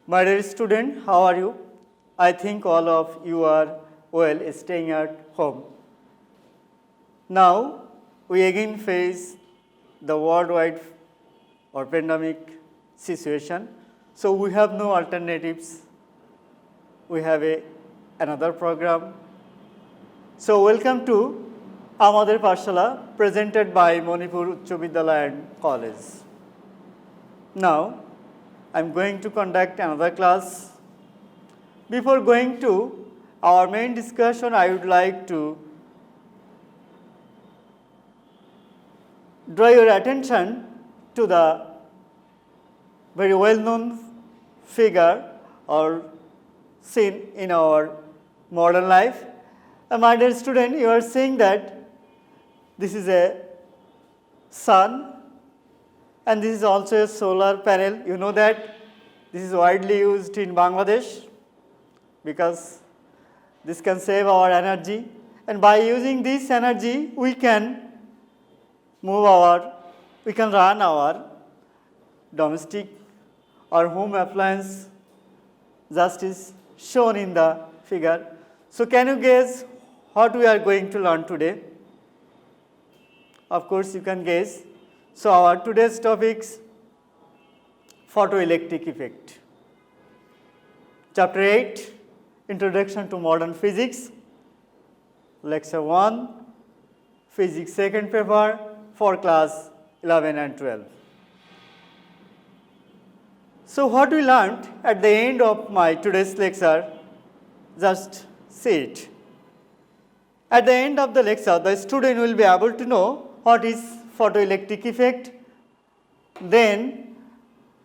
My dear student, how are you? I think all of you are well staying at home. Now, we again face the worldwide or pandemic situation. So, we have no alternatives. We have another program. So, welcome to Amader Pathshala presented by Manipur Uchcha Vidyalaya and College. Now, I am going to conduct another class. Before going to our main discussion, I would like to draw your attention to the very well-known figure or scene in our modern life. My dear student, you are seeing that this is a sun and this is also a solar panel. You know that this is widely used in Bangladesh because this can save our energy, and by using this energy we can run our domestic or home appliance, just is shown in the figure. So can you guess what we are going to learn today? Of course you can guess. So our today's topics, photoelectric effect. Chapter 8, Introduction to Modern Physics. Lecture 1, Physics second paper for class 11 and 12. So what we learned at the end of my today's lecture, just see it. At the end of the lecture, the student will be able to know what is photoelectric effect. Then,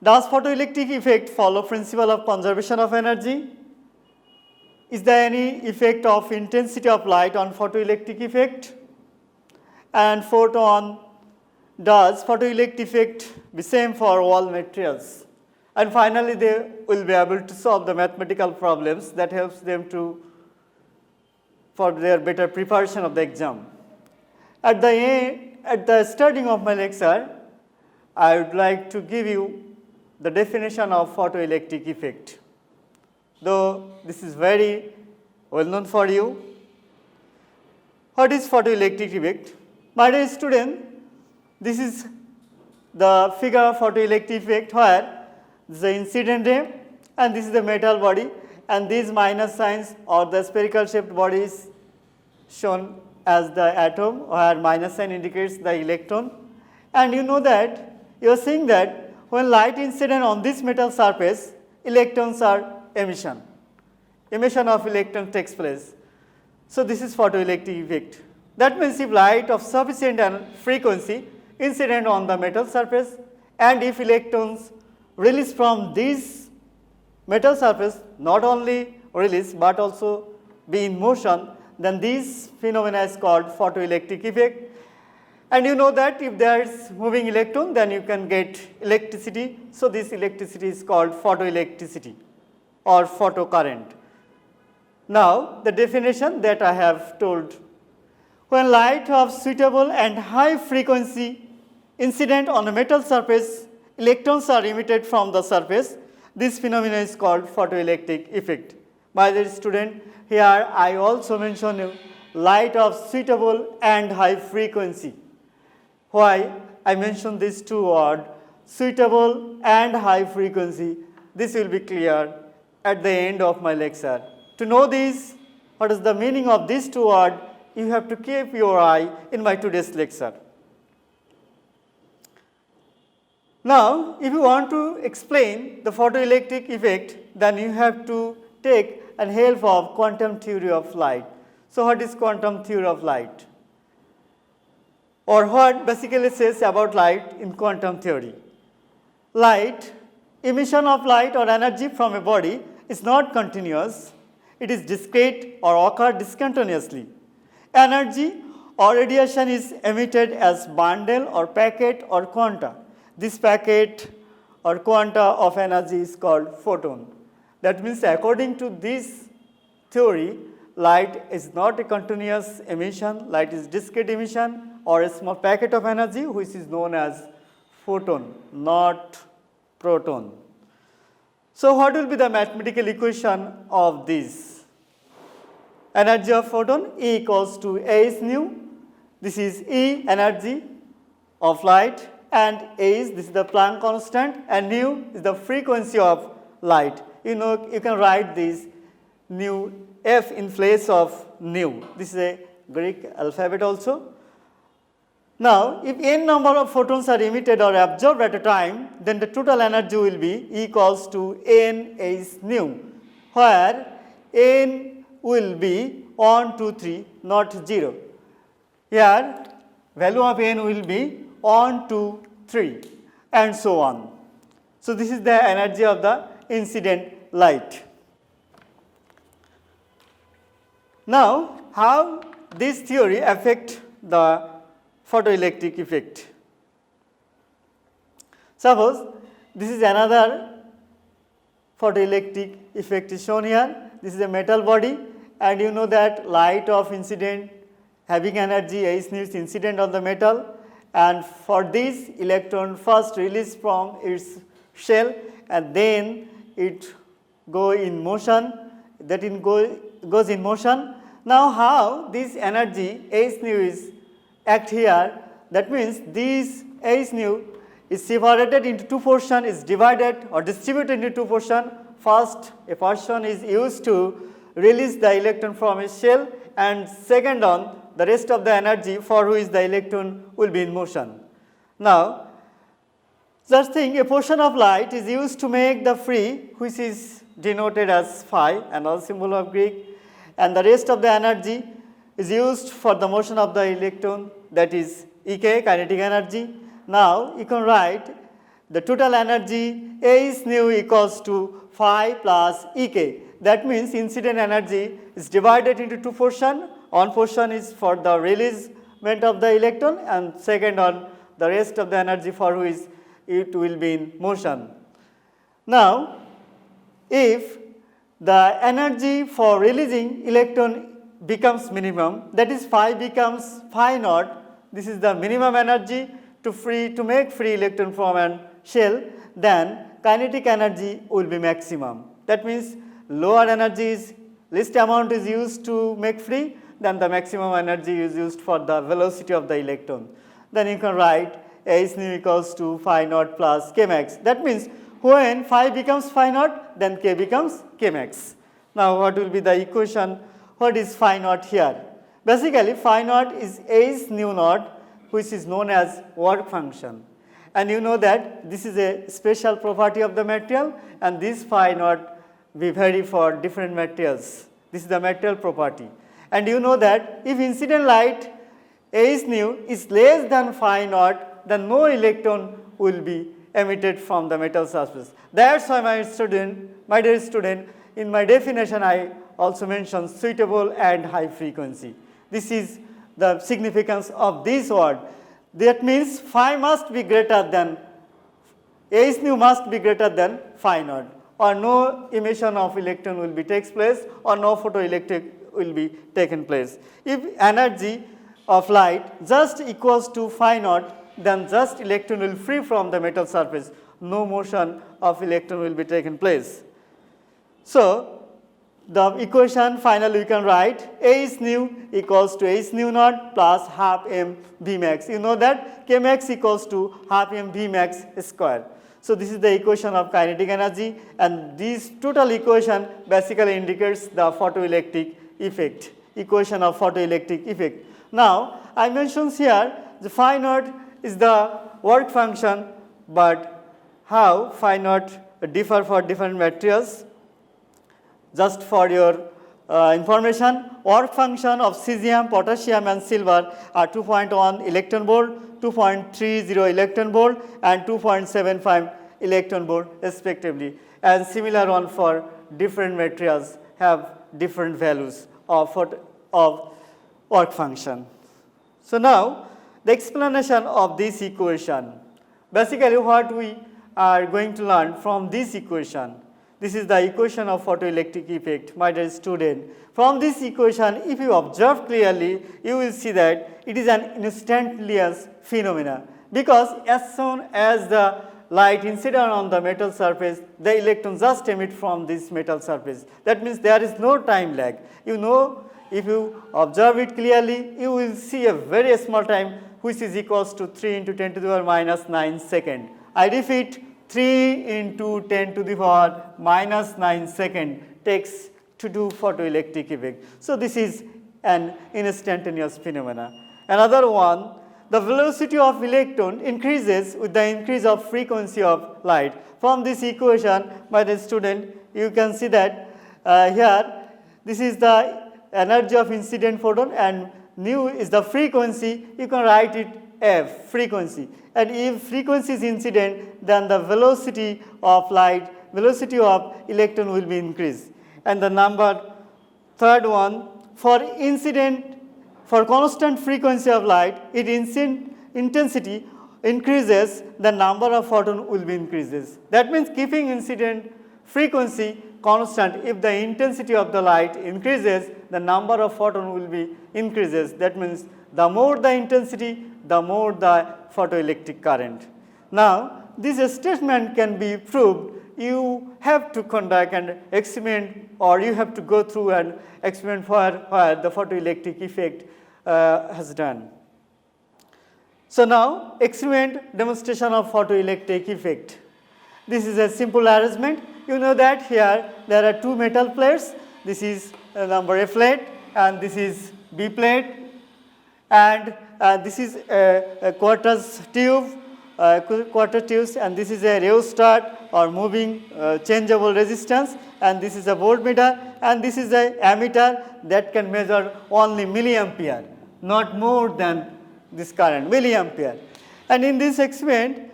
does photoelectric effect follow principle of conservation of energy? Is there any effect of intensity of light on photoelectric effect? And fourth one, does photoelectric effect be same for all materials? And finally, they will be able to solve the mathematical problems that helps them for their better preparation of the exam. At the starting of my lecture, I would like to give you the definition of photoelectric effect. Though this is very well known for you. What is photoelectric effect? My dear student, this is the figure of photoelectric effect where this is the incident ray and this is the metal body, and these minus signs or the spherical shaped body is shown as the atom, where minus sign indicates the electron. And you know that you are seeing that when light incident on this metal surface, electrons are emission of electron takes place. So this is photoelectric effect. That means if light of sufficient frequency incident on the metal surface, and if electrons release from this metal surface, not only release but also be in motion, then this phenomena is called photoelectric effect. And you know that if there is moving electron, then you can get electricity. So this electricity is called photoelectricity or photocurrent. Now the definition that I have told: when light of suitable and high frequency incident on a metal surface, electrons are emitted from the surface. This phenomenon is called photoelectric effect. My dear student, here I also mention you light of suitable and high frequency. Why I mention these two words, suitable and high frequency? This will be clear at the end of my lecture. To know this, what is the meaning of these two words, you have to keep your eye in my today's lecture. Now, if you want to explain the photoelectric effect, then you have to take an help of quantum theory of light. So what is quantum theory of light? Or what basically says about light in quantum theory? Light, emission of light or energy from a body is not continuous. It is discrete or occur discontinuously. Energy or radiation is emitted as bundle or packet or quanta. This packet or quanta of energy is called photon. That means according to this theory, light is not a continuous emission, light is discrete emission or a small packet of energy which is known as photon, not proton. So what will be the mathematical equation of this? Energy of photon E equals to H nu. This is E, energy of light, and H, this is the Planck constant, and nu is the frequency of light. You know, you can write this nu F in place of nu. This is a Greek alphabet also. Now, if n number of photons are emitted or absorbed at a time, then the total energy will be equals to n H nu, where n will be 1, 2, 3, not 0. Here, value of n will be 1, 2, 3, and so on. So, this is the energy of the incident light. Now, how this theory affect the photoelectric effect? Suppose this is another photoelectric effect is shown here. This is a metal body, and you know that light of incident having energy H nu is incident on the metal, and for this electron first released from its shell and then it go in motion, goes in motion. Now how this energy H nu is act here, that means this H nu is separated into two portions, is divided or distributed into two portions. First, a portion is used to release the electron from its shell, and second on the rest of the energy for which the electron will be in motion. Now, just think a portion of light is used to make the free, which is denoted as phi, another symbol of Greek, and the rest of the energy is used for the motion of the electron, that is Ek, kinetic energy. Now, you can write the total energy H nu equals to phi plus Ek. That means incident energy is divided into two portions. One portion is for the releasement of the electron, and second on the rest of the energy for which it will be in motion. Now, if the energy for releasing electron becomes minimum, that is phi becomes phi naught, this is the minimum energy to make free electron from a shell, then kinetic energy will be maximum. That means lower energy is, least amount is used to make free, then the maximum energy is used for the velocity of the electron. Then you can write H nu equals to phi naught plus k max. That means when phi becomes phi naught, then k becomes k max. Now what will be the equation? What is phi naught here? Basically phi naught is H nu naught, which is known as work function. And you know that this is a special property of the material, and this phi naught will vary for different materials. This is the material property. And you know that if incident light H nu is less than phi naught, then no electron will be emitted from the metal surface. That's why my dear student, in my definition I also mentioned suitable and high frequency. This is the significance of this word. That means phi must be greater than, H nu must be greater than phi naught, or no emission of electron will be takes place, or no photoelectric will be taken place. If energy of light just equals to phi naught, then just electron will free from the metal surface. No motion of electron will be taken place. So, the equation finally we can write H nu equals to H nu naught plus half m V max. You know that K max equals to half m V max square. So, this is the equation of kinetic energy, and this total equation basically indicates the photoelectric effect, equation of photoelectric effect. Now, I mentioned here the phi naught is the work function, but how phi naught differ for different materials? Just for your information, work function of cesium, potassium and silver are 2.1 electron volt, 2.30 electron volt and 2.75 electron volt respectively, and similar one for different materials have different values of work function. So now the explanation of this equation, basically what we are going to learn from this equation. This is the equation of photoelectric effect, my dear student. From this equation, if you observe clearly, you will see that it is an instantaneous phenomena, because as soon as the light incident on the metal surface, the electron just emit from this metal surface. That means there is no time lag. You know, if you observe it clearly, you will see a very small time which is equals to 3 into 10 to the power minus 9 second. I repeat, 3 into 10 to the power minus 9 second takes to do photoelectric effect. So this is an instantaneous phenomena. Another one, the velocity of electron increases with the increase of frequency of light. From this equation by the student, you can see that here this is the energy of incident photon and nu is the frequency. You can write it f, frequency. And if frequency is incident, then the velocity of light, velocity of electron will be increased. And the number third one, for incident, for constant frequency of light, its intensity increases, the number of photon will be increases. That means keeping incident frequency constant, if the intensity of the light increases, the number of photon will be increases. That means the more the intensity, the more the photoelectric current. Now, this statement can be proved. You have to conduct an experiment, or you have to go through an experiment where the photoelectric effect has done. So now, experiment demonstration of photoelectric effect. This is a simple arrangement. You know that here there are two metal plates. This is number A plate and this is B plate, and this is a quarters tube, quarter tubes, and this is a rheostat or moving changeable resistance, and this is a voltmeter, and this is a ammeter that can measure only milliampere, not more than this current, milliampere. And in this experiment,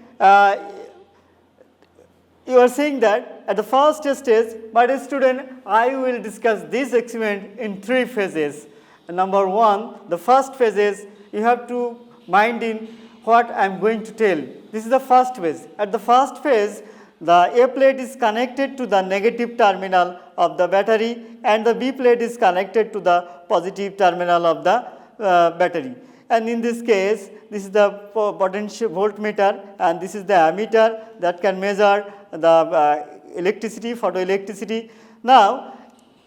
you are saying that at the first stage, my dear student, I will discuss this experiment in three phases. Number one, the first phase is you have to mind in what I am going to tell. This is the first phase. At the first phase, the A plate is connected to the negative terminal of the battery and the B plate is connected to the positive terminal of the battery. And in this case, this is the potential voltmeter and this is the ammeter that can measure the electricity, photoelectricity. Now,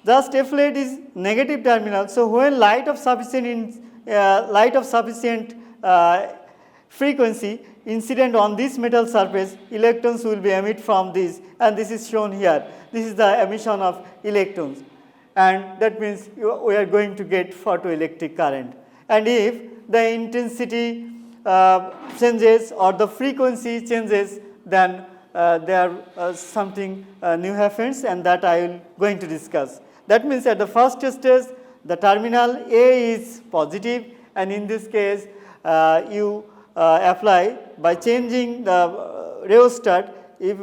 just A plate is negative terminal. So when light of sufficient frequency incident on this metal surface, electrons will be emitted from this, and this is shown here. This is the emission of electrons, and that means we are going to get photoelectric current. And if the intensity changes or the frequency changes, then there something new happens, and that I will going to discuss. That means at the first stage, the terminal A is positive, and in this case, you apply by changing the rheostat. If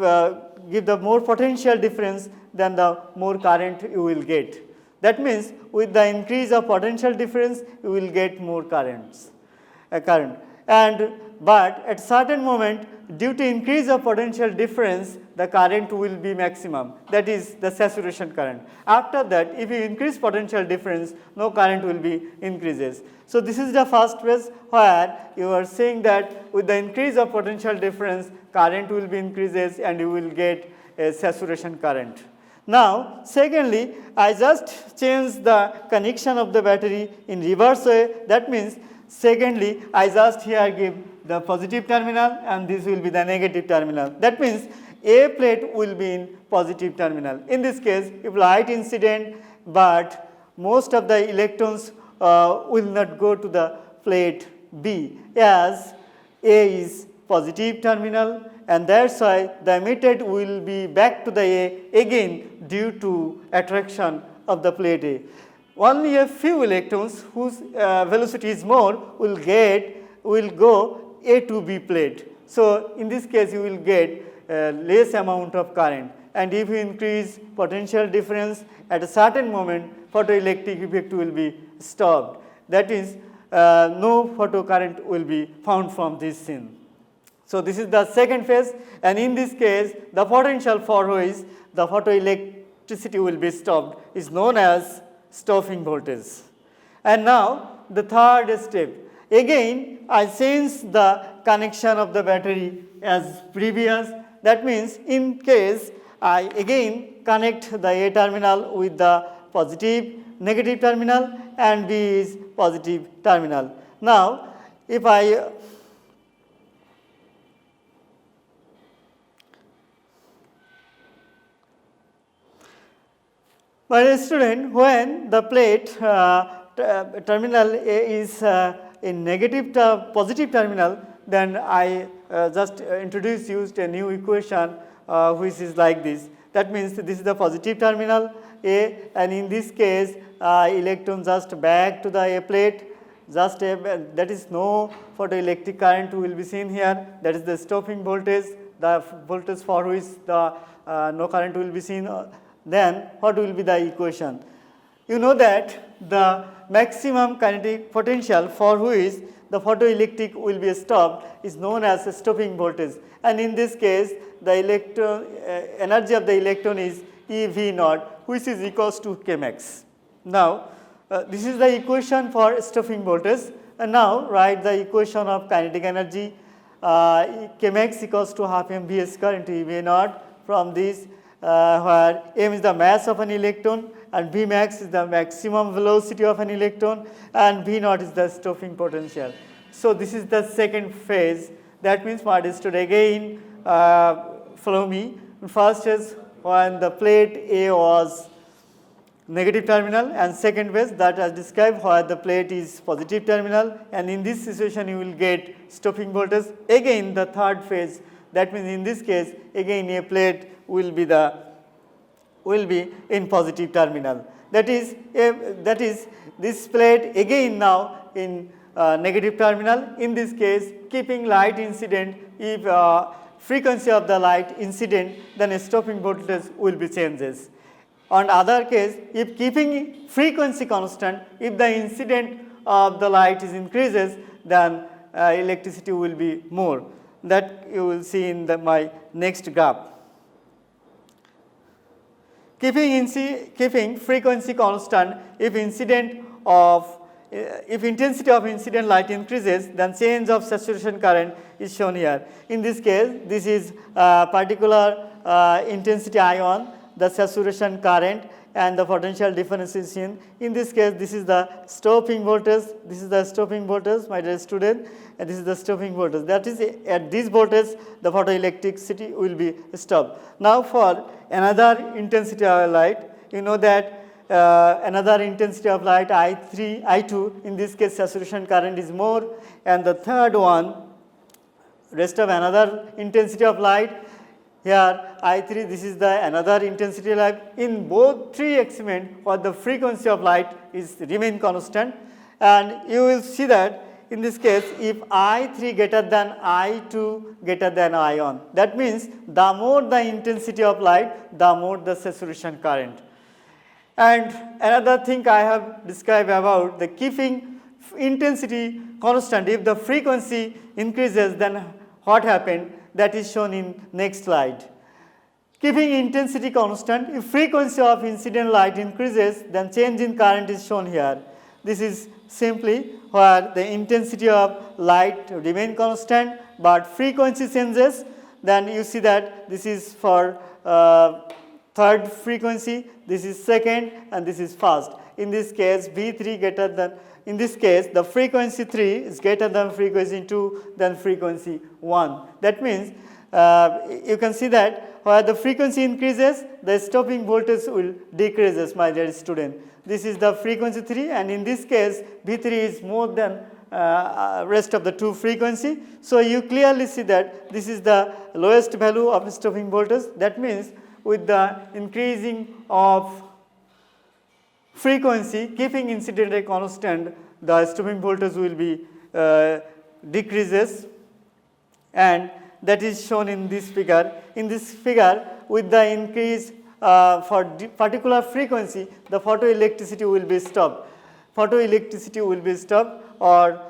give the more potential difference, then the more current you will get. That means with the increase of potential difference, you will get more current. But at certain moment, due to increase of potential difference, the current will be maximum. That is the saturation current. After that, if you increase potential difference, no current will be increases. So this is the first phase where you are saying that with the increase of potential difference, current will be increases and you will get a saturation current. Now, secondly, I just change the connection of the battery in reverse way. That means, secondly, I just here give the positive terminal and this will be the negative terminal. That means A plate will be in positive terminal. In this case, if light incident, but most of the electrons will not go to the plate B, as A is positive terminal, and that's why the emitted will be back to the A again due to attraction of the plate A. Only a few electrons whose velocity is more will go A to B plate. So in this case, you will get less amount of current. And if you increase potential difference at a certain moment, photoelectric effect will be stopped. That is, no photocurrent will be found from this scene. So this is the second phase, and in this case, the potential for which the photoelectricity will be stopped is known as stopping voltage. And now the third step, Again, I change the connection of the battery as previous. That means in case I again connect the A terminal with the positive negative terminal and B is positive terminal. Now, if I my student, when the plate terminal A is in negative positive terminal, then I just used a new equation which is like this. That means this is the positive terminal A, and in this case electron just back to the A plate, just that is no photoelectric current will be seen here. That is the stopping voltage, the voltage for which the no current will be seen. Then what will be the equation? You know that the maximum kinetic potential for which the photoelectric will be stopped is known as a stopping voltage, and in this case the electron energy of the electron is EV naught, which is equals to Kmax. Now this is the equation for stopping voltage, and now write the equation of kinetic energy. Kmax equals to half mv square into EV naught. From this where m is the mass of an electron and V max is the maximum velocity of an electron and V naught is the stopping potential. So this is the second phase. That means my dear student, again follow me. First is when the plate A was negative terminal, and second phase that I described where the plate is positive terminal, and in this situation you will get stopping voltage. Again the third phase, that means in this case again a plate will be in positive terminal. That is this plate again now in negative terminal. In this case, keeping light incident, if frequency of the light incident, then a stopping voltage will be changes. On other case, if keeping frequency constant, if the incident of the light is increases, then electricity will be more. That you will see in my next graph. Keeping frequency constant, if intensity of incident light increases, then change of saturation current is shown here. In this case, this is particular intensity ion, the saturation current, and the potential difference is seen. In this case, this is the stopping voltage. This is the stopping voltage, my dear student, and this is the stopping voltage. That is, at this voltage, the photoelectricity will be stopped. Now, for another intensity of light, you know that another intensity of light I3, I2. In this case, saturation current is more, and the third one, rest of another intensity of light. Here I3, this is the another intensity light. In both three experiments, what the frequency of light is remain constant, and you will see that in this case, if I3 greater than I2 greater than I1, that means the more the intensity of light, the more the saturation current. And another thing I have described about the keeping intensity constant. If the frequency increases, then what happened? That is shown in next slide. Keeping intensity constant, if frequency of incident light increases, then change in current is shown here. This is simply where the intensity of light remain constant, but frequency changes. Then you see that this is for third frequency, this is second, and this is first. In this case, V3 greater than, in this case, the frequency 3 is greater than frequency 2 than frequency 1. That means you can see that where the frequency increases, the stopping voltage will decreases, my dear student. This is the frequency 3, and in this case, V3 is more than rest of the two frequency. So you clearly see that this is the lowest value of stopping voltage. That means with the increasing of frequency, keeping incident rate constant, the stopping voltage will be decreases, and that is shown in this figure. In this figure, with the increase for particular frequency, the photoelectricity will be stopped. Photoelectricity will be stopped, or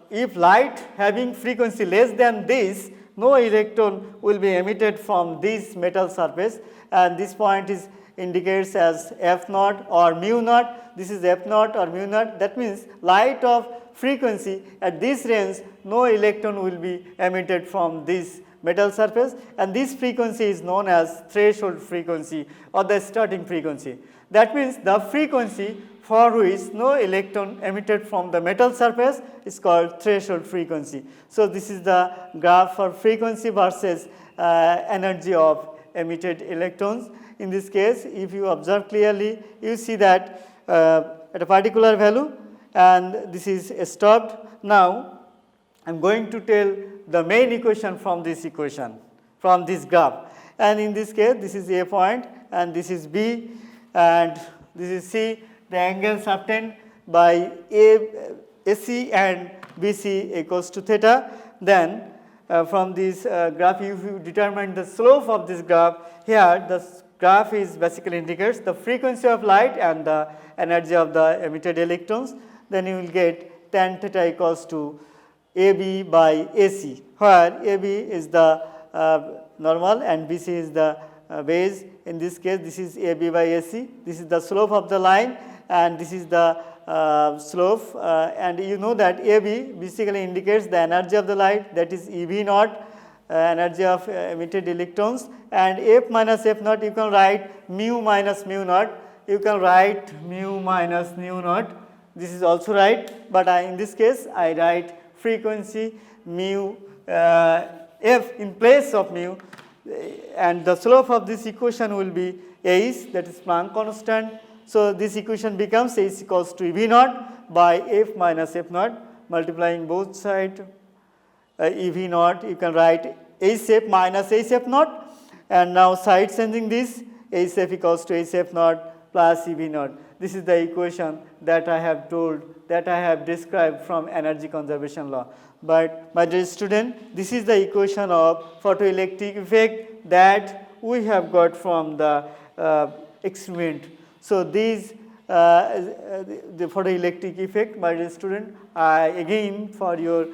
if light having frequency less than this, no electron will be emitted from this metal surface, and this point is indicates as F naught or mu naught. This is F naught or mu naught. That means light of frequency at this range, no electron will be emitted from this metal surface, and this frequency is known as threshold frequency or the starting frequency. That means the frequency for which no electron emitted from the metal surface is called threshold frequency. So, this is the graph for frequency versus energy of emitted electrons. In this case, if you observe clearly, you see that at a particular value, and this is stopped. Now, I am going to tell the main equation from this equation, from this graph. And in this case, this is A point and this is B and this is C. The angles obtained by AC and BC equals to theta. Then from this graph, if you determine the slope of this graph, here the graph is basically indicates the frequency of light and the energy of the emitted electrons. Then you will get tan theta equals to AB by AC, where AB is the normal and BC is the base. In this case, this is AB by AC. This is the slope of the line and this is the slope, and you know that AB basically indicates the energy of the light, that is EV naught, energy of emitted electrons, and F minus F naught you can write mu minus mu naught, you can write mu minus mu naught, this is also right, but in this case I write frequency mu F in place of mu, and the slope of this equation will be H, that is Planck constant. So, this equation becomes H equals to EV naught by F minus F naught, multiplying both sides EV naught, you can write HF minus HF naught, and now side changing this, HF equals to HF naught plus EV naught. This is the equation that I have told, that I have described from energy conservation law. But my dear student, this is the equation of photoelectric effect that we have got from the experiment. So, these the photoelectric effect, my dear student, again for your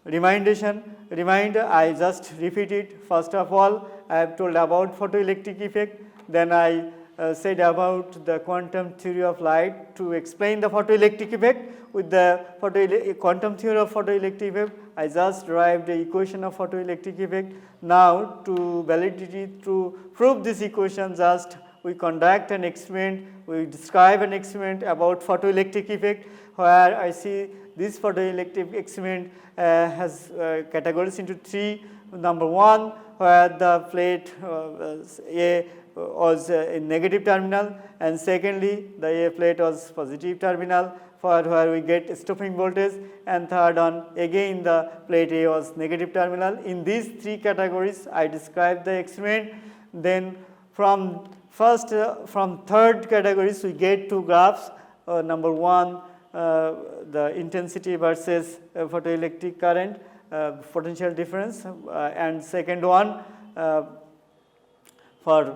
reminder, I just repeat it. First of all, I have told about photoelectric effect, then I said about the quantum theory of light to explain the photoelectric effect. With the quantum theory of photoelectric effect, I just derived the equation of photoelectric effect. Now, to validity, to prove this equation, just we conduct an experiment, we describe an experiment about photoelectric effect, where I see this photoelectric experiment has categories into three. Number one, where the plate A was in negative terminal, and secondly the A plate was positive terminal, for where we get stopping voltage, and third one again the plate A was negative terminal. In these three categories I described the experiment. Then from third categories we get two graphs. Number one, the intensity versus photoelectric current, potential difference, and second one for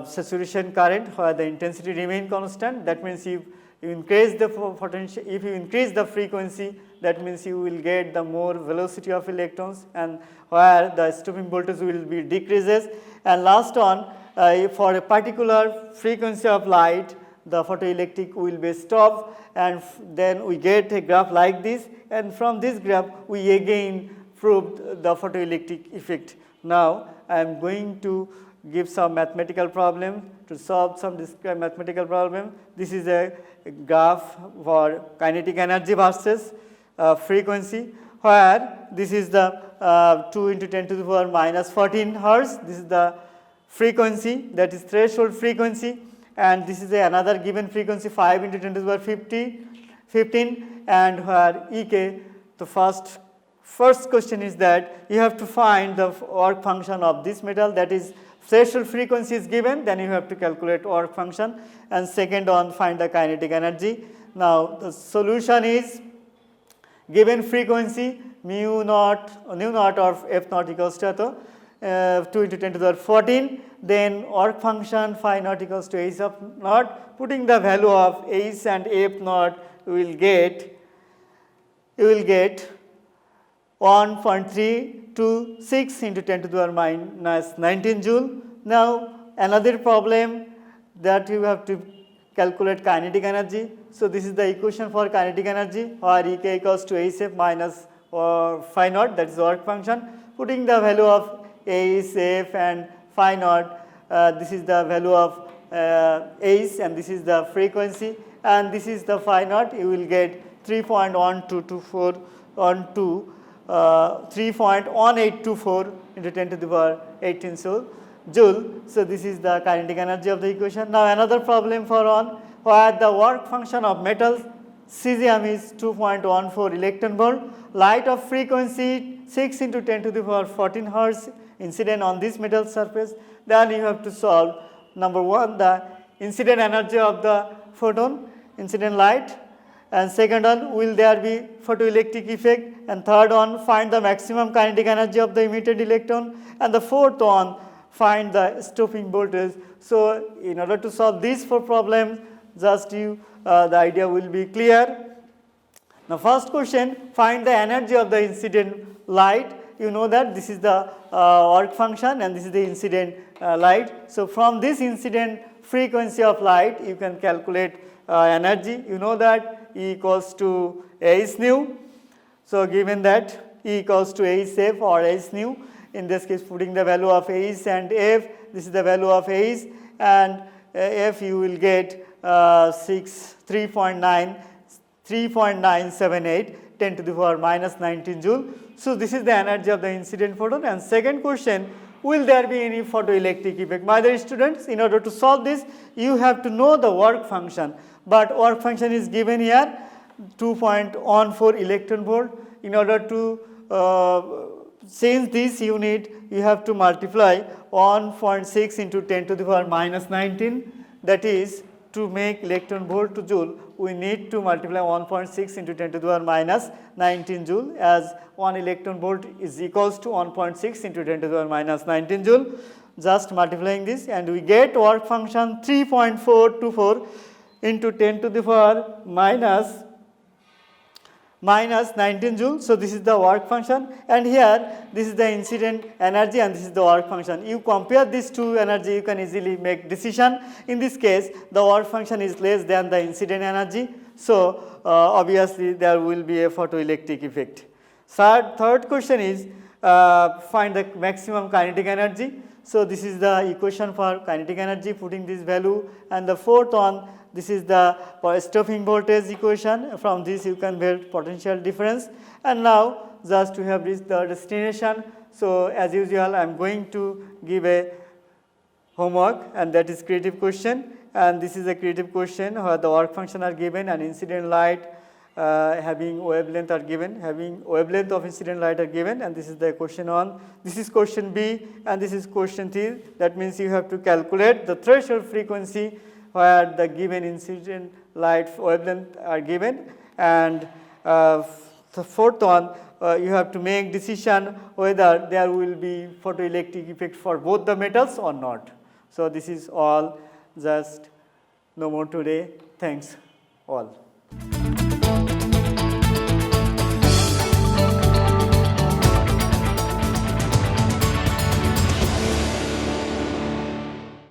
saturation current, where the intensity remain constant. That means if you increase the potential, if you increase the frequency, that means you will get the more velocity of electrons, and where the stopping voltage will be decreases. And last one, for a particular frequency of light, the photoelectric will be stopped, and then we get a graph like this, and from this graph we again proved the photoelectric effect. Now, I am going to give some mathematical problem to solve some described mathematical problem. This is a graph for kinetic energy versus frequency, where this is the 2 into 10 to the power minus 14 hertz. This is the frequency, that is threshold frequency, and this is another given frequency 5 into 10 to the power 15, and where Ek, the first question is that you have to find the work function of this metal, that is threshold frequency is given, then you have to calculate work function, and second one, find the kinetic energy. Now, the solution is given frequency mu naught or F naught equals to 2 into 10 to the power 14, then work function phi naught equals to H of naught. Putting the value of H and F naught, you will get 1.326 into 10 to the power minus 19 joule. Now, another problem that you have to calculate kinetic energy. So this is the equation for kinetic energy, where Ek equals to Hf minus phi naught, that is work function. Putting the value of Hf and phi naught, this is the value of H and this is the frequency, and this is the phi naught. You will get 3.1224 on 3.1824 into 10 to the power 18 joule. So this is the kinetic energy of the equation. Now another problem for on, where the work function of metals cesium is 2.14 electron volt, light of frequency 6 into 10 to the power 14 hertz incident on this metal surface. Then you have to solve number 1 the incident energy of the photon, incident light, and second one, will there be photoelectric effect, and third one, find the maximum kinetic energy of the emitted electron, and the fourth one, find the stopping voltage. So in order to solve these 4 problems, just the idea will be clear. Now first question, find the energy of the incident light. You know that this is the work function and this is the incident light. So from this incident frequency of light, you can calculate energy. You know that E equals to H nu. So given that E equals to Hf or H nu, in this case putting the value of H and F, this is the value of H, and F you will get 3.978 10 to the power minus 19 joule. So this is the energy of the incident photon. And second question, will there be any photoelectric effect? My dear students, in order to solve this, you have to know the work function. But work function is given here 2.14 electron volt. In order to change this unit, you have to multiply 1.6 into 10 to the power minus 19. That is, to make electron volt to joule, we need to multiply 1.6 into 10 to the power minus 19 joule, as 1 electron volt is equals to 1.6 into 10 to the power minus 19 joule. Just multiplying this, and we get work function 3.424 into 10 to the power minus 19 joule. So this is the work function, and here this is the incident energy and this is the work function. You compare these two energy, you can easily make decision. In this case, the work function is less than the incident energy, so obviously there will be a photoelectric effect. Third question is find the maximum kinetic energy. So this is the equation for kinetic energy, putting this value, and the fourth one, this is the stopping voltage equation. From this you can build potential difference. And now just we have reached the destination. So as usual, I am going to give a homework, and that is creative question. And this is a creative question where the work function are given and incident light having wavelength are given, having wavelength of incident light are given, and this is the question on. This is question B and this is question C. That means you have to calculate the threshold frequency where the given incident light wavelength are given, and the fourth one, you have to make decision whether there will be photoelectric effect for both the metals or not. So this is all, just no more today. Thanks all.